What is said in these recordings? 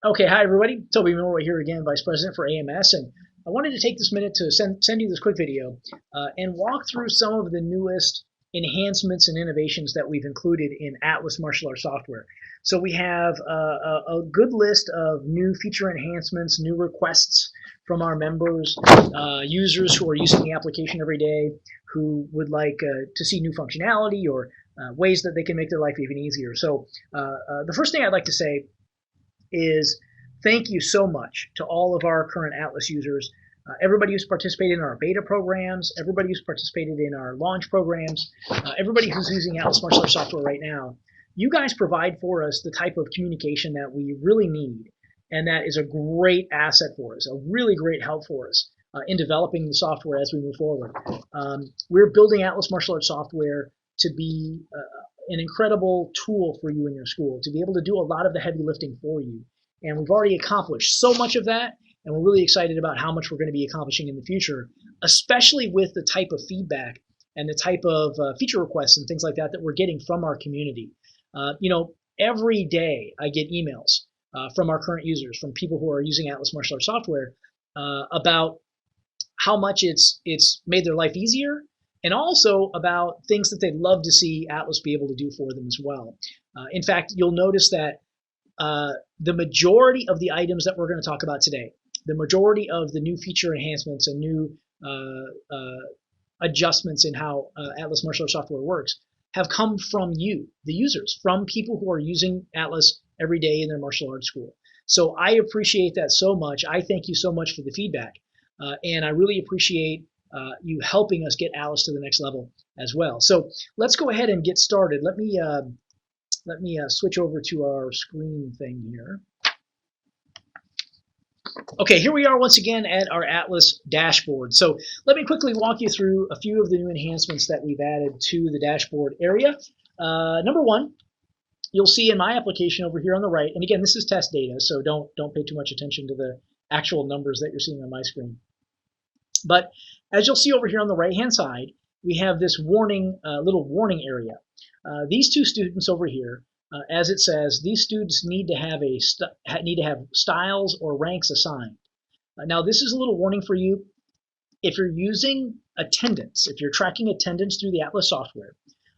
Okay, hi everybody. Toby Milroy here again, Vice President for AMS, and I wanted to take this minute to send you this quick video and walk through some of the newest enhancements and innovations that we've included in Atlas martial arts software. So we have a good list of new feature enhancements, new requests from our members, users who are using the application every day, who would like to see new functionality or ways that they can make their life even easier. So the first thing I'd like to say is thank you so much to all of our current Atlas users, everybody who's participated in our beta programs, everybody who's participated in our launch programs, everybody who's using Atlas martial arts software right now. You guys provide for us the type of communication that we really need, and that is a great asset for us, a really great help for us in developing the software as we move forward. We're building Atlas martial arts software to be an incredible tool for you in your school, to be able to do a lot of the heavy lifting for you. And we've already accomplished so much of that, and we're really excited about how much we're going to be accomplishing in the future, especially with the type of feedback and the type of feature requests and things like that that we're getting from our community. Every day I get emails from our current users, from people who are using Atlas martial arts software, about how much it's made their life easier, and also about things that they'd love to see Atlas be able to do for them as well. In fact, you'll notice that the majority of the items that we're going to talk about today, the majority of the new feature enhancements and new adjustments in how Atlas martial arts software works, have come from you, the users, from people who are using Atlas every day in their martial arts school. So I appreciate that so much. I thank you so much for the feedback. And I really appreciate you helping us get Atlas to the next level as well. So let's go ahead and get started. Let me switch over to our screen thing here. Okay, here we are once again at our Atlas dashboard. So let me quickly walk you through a few of the new enhancements that we've added to the dashboard area. Number one, you'll see in my application over here on the right, and again, this is test data, so don't pay too much attention to the actual numbers that you're seeing on my screen. But as you'll see over here on the right-hand side, we have this warning, little warning area. These two students over here, as it says, these students need to have styles or ranks assigned. Now, this is a little warning for you. If you're using attendance, if you're tracking attendance through the Atlas software,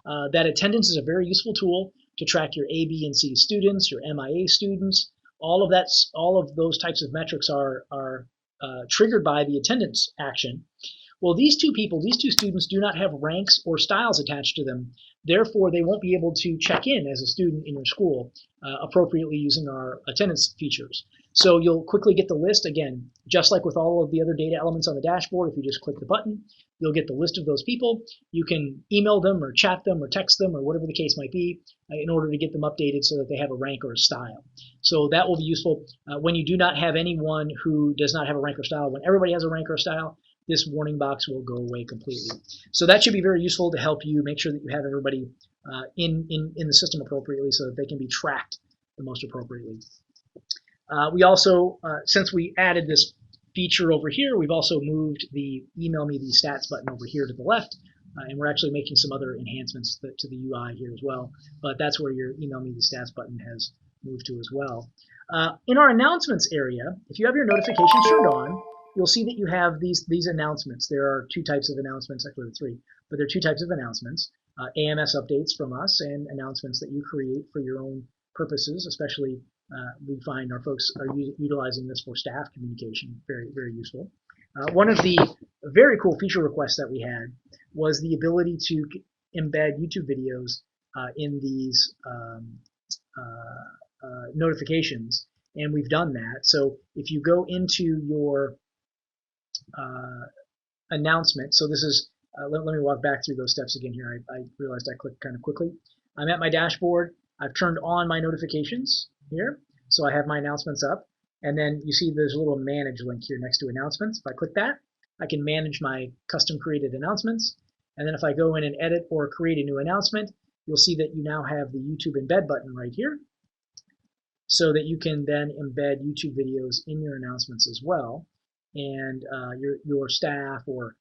that attendance is a very useful tool to track your A, B, and C students, your MIA students. All of those types of metrics are triggered by the attendance action. Well, these two students do not have ranks or styles attached to them. Therefore, they won't be able to check in as a student in your school appropriately using our attendance features. So you'll quickly get the list. Again, just like with all of the other data elements on the dashboard, if you just click the button, you'll get the list of those people. You can email them or chat them or text them or whatever the case might be in order to get them updated so that they have a rank or a style. So that will be useful when you do not have anyone who does not have a rank or style. When everybody has a rank or a style, this warning box will go away completely. So that should be very useful to help you make sure that you have everybody in the system appropriately so that they can be tracked the most appropriately. We also, since we added this feature over here, we've also moved the email me these stats button over here to the left, and we're actually making some other enhancements to the UI here as well, but that's where your email me these stats button has moved to as well. In our announcements area, if you have your notifications turned on, you'll see that you have these announcements. There are two types of announcements, actually there are three, but there are two types of announcements. AMS updates from us and announcements that you create for your own purposes, especially we find our folks are utilizing this for staff communication, very, very useful. One of the very cool feature requests that we had was the ability to embed YouTube videos in these notifications, and we've done that. So if you go into your announcement, so this is, let me walk back through those steps again here. I realized I clicked kind of quickly. I'm at my dashboard. I've turned on my notifications here, so I have my announcements up, and then you see there's a little manage link here next to announcements. If I click that, I can manage my custom created announcements, and then if I go in and edit or create a new announcement, you'll see that you now have the YouTube embed button right here, so that you can then embed YouTube videos in your announcements as well, and your staff or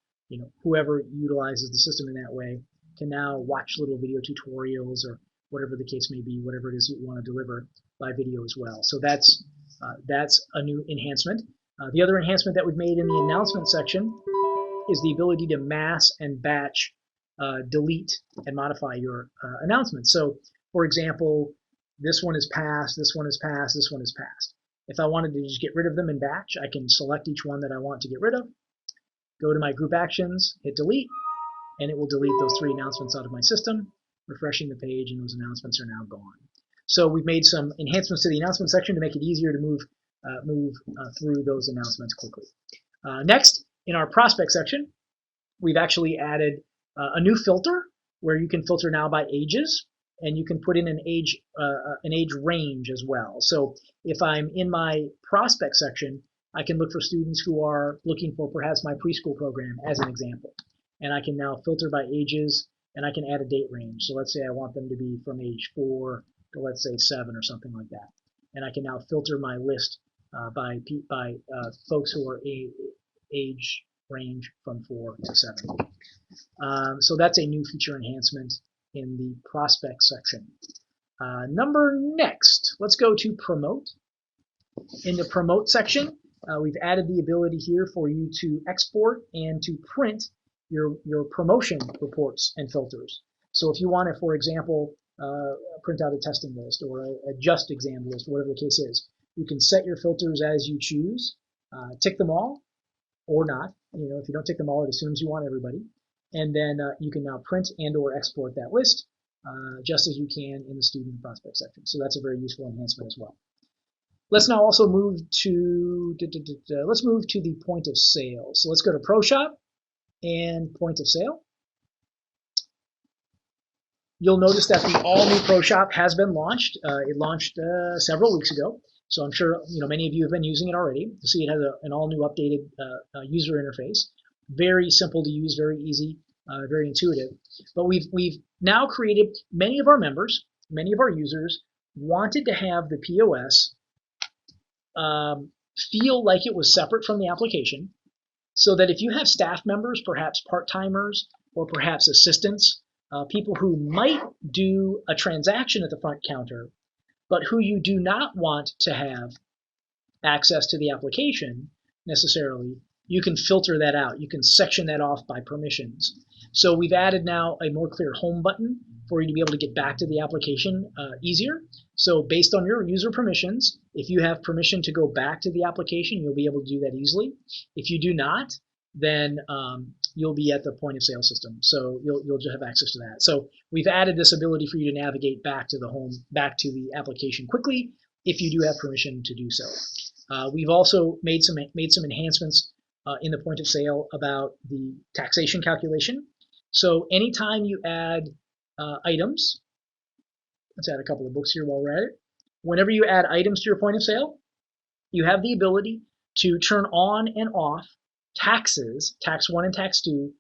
whoever utilizes the system in that way can now watch little video tutorials or whatever the case may be, whatever it is you want to deliver by video as well. So that's That's a new enhancement. The other enhancement that we've made in the announcement section is the ability to mass and batch delete and modify your announcements. So, for example, this one is passed, this one is passed, this one is passed. If I wanted to just get rid of them in batch, I can select each one that I want to get rid of, go to my group actions, hit delete, and it will delete those 3 announcements out of my system, refreshing the page, and those announcements are now gone. So we've made some enhancements to the announcement section to make it easier to move through those announcements quickly. Next, in our prospect section, we've actually added a new filter where you can filter now by ages, and you can put in an age range as well. So if I'm in my prospect section, I can look for students who are looking for perhaps my preschool program as an example. And I can now filter by ages, and I can add a date range. So let's say I want them to be from age 4 to, let's say, 7 or something like that. And I can now filter my list by folks who are age range from 4 to 7. So that's a new feature enhancement in the prospect section. Next, let's go to promote. In the promote section, we've added the ability here for you to export and to print your promotion reports and filters. So if you want to, for example, print out a testing list or a just exam list, whatever the case is, you can set your filters as you choose, tick them all or not. If you don't tick them all, it assumes you want everybody. And then you can now print and or export that list just as you can in the student prospect section. So that's a very useful enhancement as well. Let's now also move to the point of sale. So let's go to Pro Shop and point of sale. You'll notice that the all-new Pro Shop has been launched. It launched several weeks ago, so I'm sure many of you have been using it already. You'll see it has an all-new updated user interface. Very simple to use, very easy, very intuitive. But we've now created, many of our members, many of our users wanted to have the POS feel like it was separate from the application, so that if you have staff members, perhaps part-timers or perhaps assistants, people who might do a transaction at the front counter, but who you do not want to have access to the application necessarily, you can filter that out. You can section that off by permissions. So we've added now a more clear home button for you to be able to get back to the application easier. So based on your user permissions, if you have permission to go back to the application, you'll be able to do that easily. If you do not, then you'll be at the point of sale system. So you'll just have access to that. So we've added this ability for you to navigate back to the application quickly if you do have permission to do so. We've also made some enhancements in the point of sale about the taxation calculation. So anytime you add items, let's add a couple of books here while we're at it. Whenever you add items to your point of sale, you have the ability to turn on and off taxes, tax 1 and tax 2,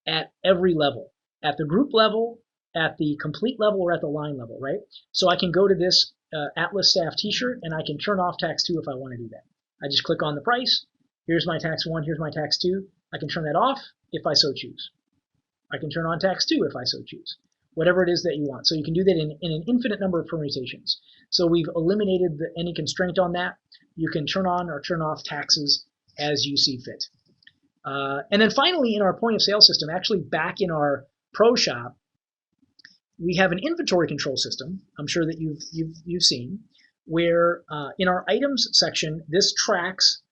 at every level, at the group level, at the complete level, or at the line level, right? So I can go to this Atlas staff t-shirt and I can turn off tax 2 if I want to do that. I just click on the price. Here's my tax 1, here's my tax 2. I can turn that off if I so choose. I can turn on tax 2 if I so choose. Whatever it is that you want. So you can do that in an infinite number of permutations. So we've eliminated any constraint on that. You can turn on or turn off taxes as you see fit. And then finally, in our point of sale system, actually back in our Pro Shop, we have an inventory control system. I'm sure that you've seen, where in our items section, this tracks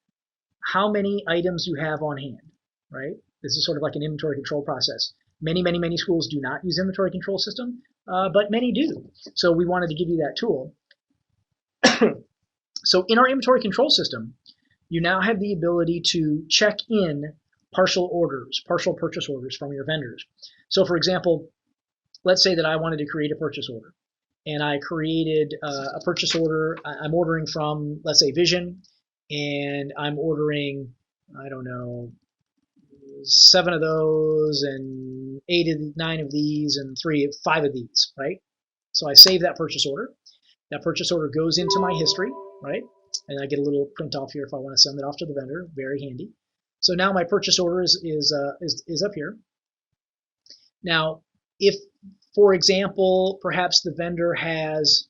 how many items you have on hand, right? This is sort of like an inventory control process. Many schools do not use inventory control system, but many do. So we wanted to give you that tool. So in our inventory control system, you now have the ability to check in partial purchase orders from your vendors. So for example, let's say that I wanted to create a purchase order, and I created a purchase order. I'm ordering from, let's say, Vision, and I'm ordering, I don't know, 7 of those and 9 of these and 5 of these, right? So I save that purchase order. That purchase order goes into my history, right? And I get a little print off here if I want to send it off to the vendor. Very handy. So now my purchase order is up here. Now, if, for example, perhaps the vendor has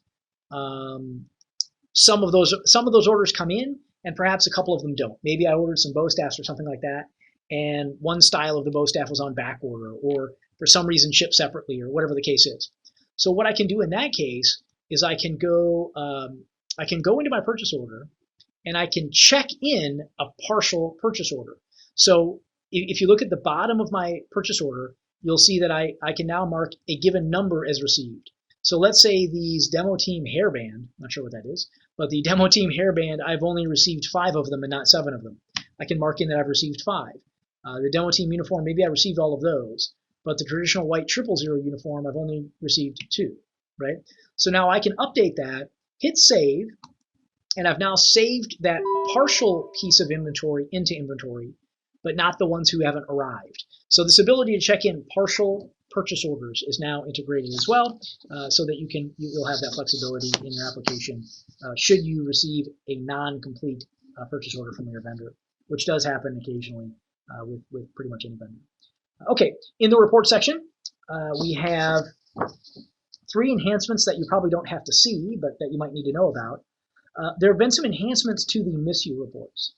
some of those orders come in, and perhaps a couple of them don't. Maybe I ordered some bow staffs or something like that, and one style of the bow staff was on back order, or for some reason shipped separately, or whatever the case is. So what I can do in that case is I can go into my purchase order, and I can check in a partial purchase order. So if you look at the bottom of my purchase order, you'll see that I can now mark a given number as received. So let's say these demo team hairband, not sure what that is, but the demo team hairband, I've only received 5 of them and not 7 of them. I can mark in that I've received 5. The demo team uniform, maybe I received all of those, but the traditional white 000 uniform, I've only received 2, right? So now I can update that, hit save, and I've now saved that partial piece of inventory into inventory, but not the ones who haven't arrived. So this ability to check in partial purchase orders is now integrated as well, so that you'll have that flexibility in your application should you receive a non-complete purchase order from your vendor, which does happen occasionally with pretty much any vendor. Okay, in the report section, we have 3 enhancements that you probably don't have to see, but that you might need to know about. There have been some enhancements to the MISU reports.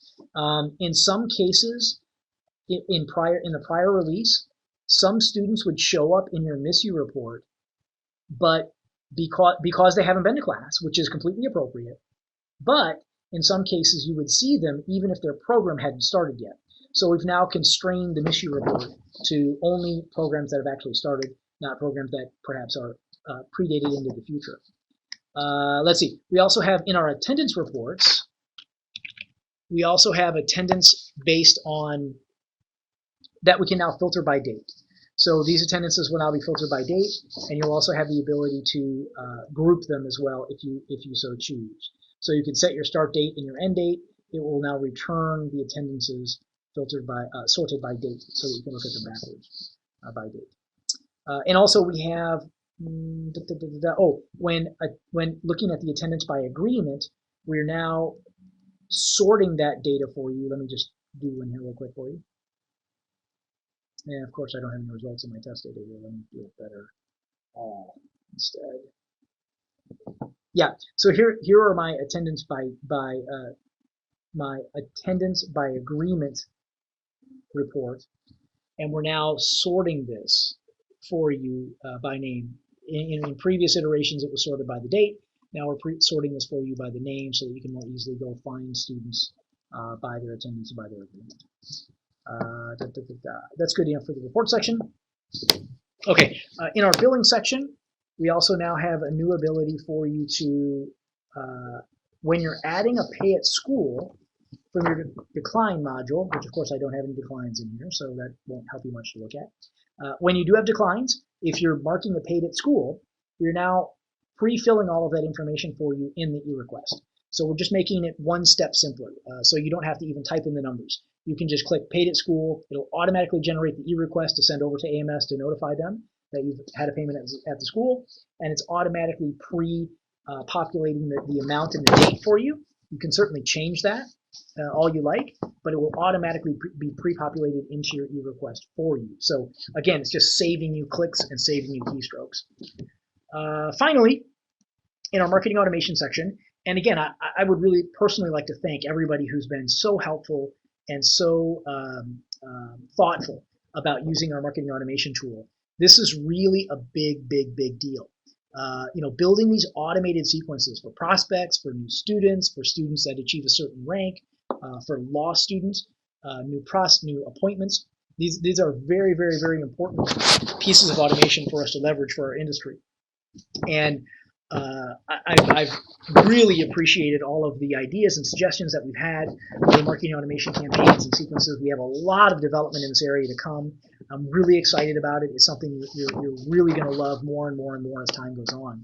In some cases, in the prior release, some students would show up in your MISU report, but because they haven't been to class, which is completely appropriate, but in some cases you would see them even if their program hadn't started yet. So we've now constrained the MISU report to only programs that have actually started, not programs that perhaps are predated into the future. Let's see. We also have in our attendance reports, we also have attendance based on that we can now filter by date. So these attendances will now be filtered by date, and you'll also have the ability to group them as well if you so choose. So you can set your start date and your end date. It will now return the attendances filtered by sorted by date, so that you can look at them backwards by date. And also we have when looking at the attendance by agreement, we're now sorting that data for you. Let me just do one here real quick for you. And of course, I don't have any results in my test data here. Let me do it better instead. Yeah. So here are my attendance by agreement report, and we're now sorting this for you by name. In previous iterations, it was sorted by the date. Now we're sorting this for you by the name, so that you can more easily go find students by their attendance, by their agreement. That's good enough for the report section. Okay, in our billing section, we also now have a new ability for you to, when you're adding a pay at school from your decline module, which of course I don't have any declines in here, so that won't help you much to look at. When you do have declines, if you're marking a paid at school, we're now pre-filling all of that information for you in the e-request. So we're just making it one step simpler, so you don't have to even type in the numbers. You can just click paid at school. It'll automatically generate the e-request to send over to AMS to notify them that you've had a payment at the school, and it's automatically pre-populating the amount and the date for you. You can certainly change that all you like, but it will automatically be pre-populated into your e-request for you. So again, it's just saving you clicks and saving you keystrokes. Finally, in our marketing automation section, and again, I would really personally like to thank everybody who's been so helpful and so thoughtful about using our marketing automation tool. This is really a big deal. Building these automated sequences for prospects, for new students, for students that achieve a certain rank, for lost students, new appointments. These are very important pieces of automation for us to leverage for our industry. And I've really appreciated all of the ideas and suggestions that we've had for the marketing automation campaigns and sequences. We have a lot of development in this area to come. I'm really excited about it. It's something you're really going to love more and more as time goes on.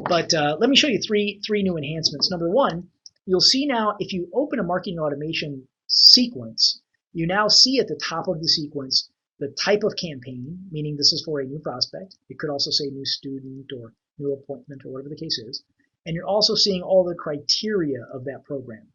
But let me show you three new enhancements. Number one, you'll see now if you open a marketing automation sequence, you now see at the top of the sequence the type of campaign, meaning this is for a new prospect. It could also say new student or new appointment or whatever the case is. And you're also seeing all the criteria of that program.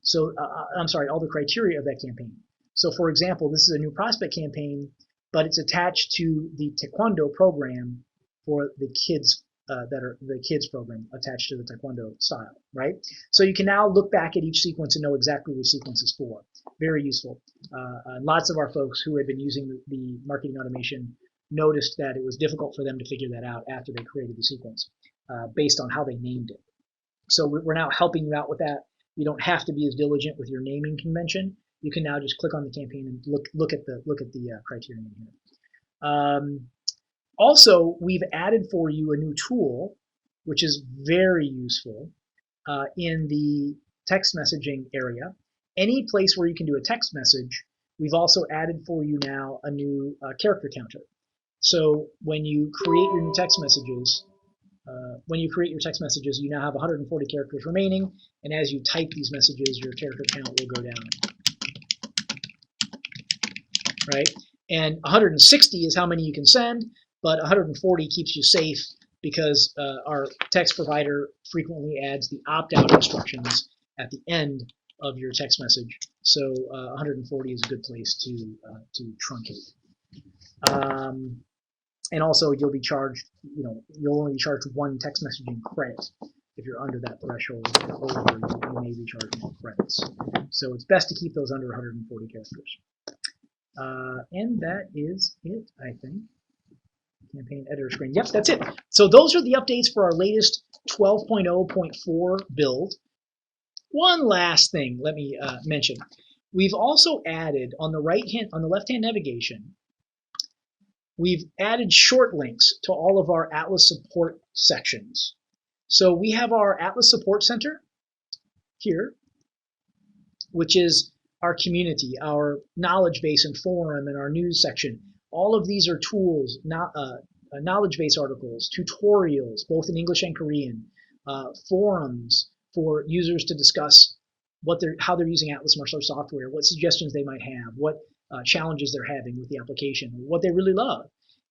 So, all the criteria of that campaign. So for example, this is a new prospect campaign, but it's attached to the Taekwondo program for the kids that are the kids program attached to the Taekwondo style, right? So you can now look back at each sequence and know exactly which sequence is for. Very useful. Lots of our folks who had been using the marketing automation noticed that it was difficult for them to figure that out after they created the sequence based on how they named it. So we're now helping you out with that. You don't have to be as diligent with your naming convention. You can now just click on the campaign and look at the criterion here. Also, we've added for you a new tool, which is very useful in the text messaging area. Any place where you can do a text message, we've also added for you now a new character counter. So when you create your new text messages, you now have 140 characters remaining, and as you type these messages, your character count will go down. Right? And 160 is how many you can send, but 140 keeps you safe because our text provider frequently adds the opt-out instructions at the end of your text message. So 140 is a good place to truncate. And also, you'll be charged. You'll only be charged one text messaging credit. If you're under that threshold, you may be charged more credits. So it's best to keep those under 140 characters. And that is it, I think. Campaign editor screen. Yep, that's it. So those are the updates for our latest 12.0.4 build. One last thing let me mention. We've also added on the left-hand navigation, we've added short links to all of our Atlas support sections. So we have our Atlas Support Center here, which is our community, our knowledge base and forum, and our news section. All of these are tools, knowledge base articles, tutorials, both in English and Korean, forums for users to discuss how they're using Atlas martial arts software, what suggestions they might have, what challenges they're having with the application, what they really love.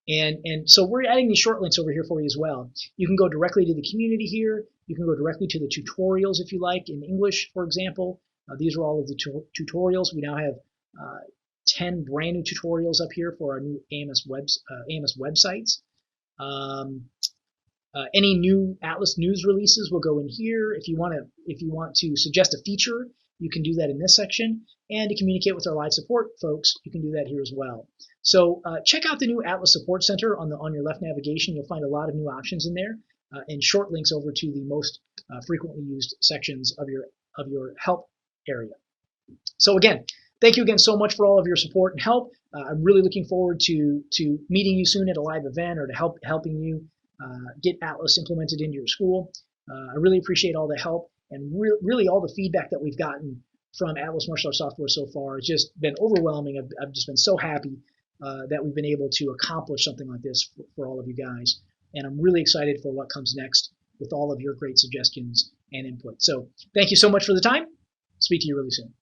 And so we're adding these short links over here for you as well. You can go directly to the community here. You can go directly to the tutorials if you like, in English, for example. These are all of the tutorials. We now have 10 brand new tutorials up here for our new AMS websites. Any new Atlas news releases will go in here. If you want to suggest a feature, you can do that in this section. And to communicate with our live support folks, you can do that here as well. So check out the new Atlas Support Center on your left navigation. You'll find a lot of new options in there and short links over to the most frequently used sections of your help area. So again, thank you again so much for all of your support and help. I'm really looking forward to meeting you soon at a live event or to helping you get Atlas implemented into your school. I really appreciate all the help and really all the feedback that we've gotten from Atlas martial arts software so far. It's just been overwhelming. I've just been so happy that we've been able to accomplish something like this for all of you guys. And I'm really excited for what comes next with all of your great suggestions and input. So thank you so much for the time. Speak to you really soon.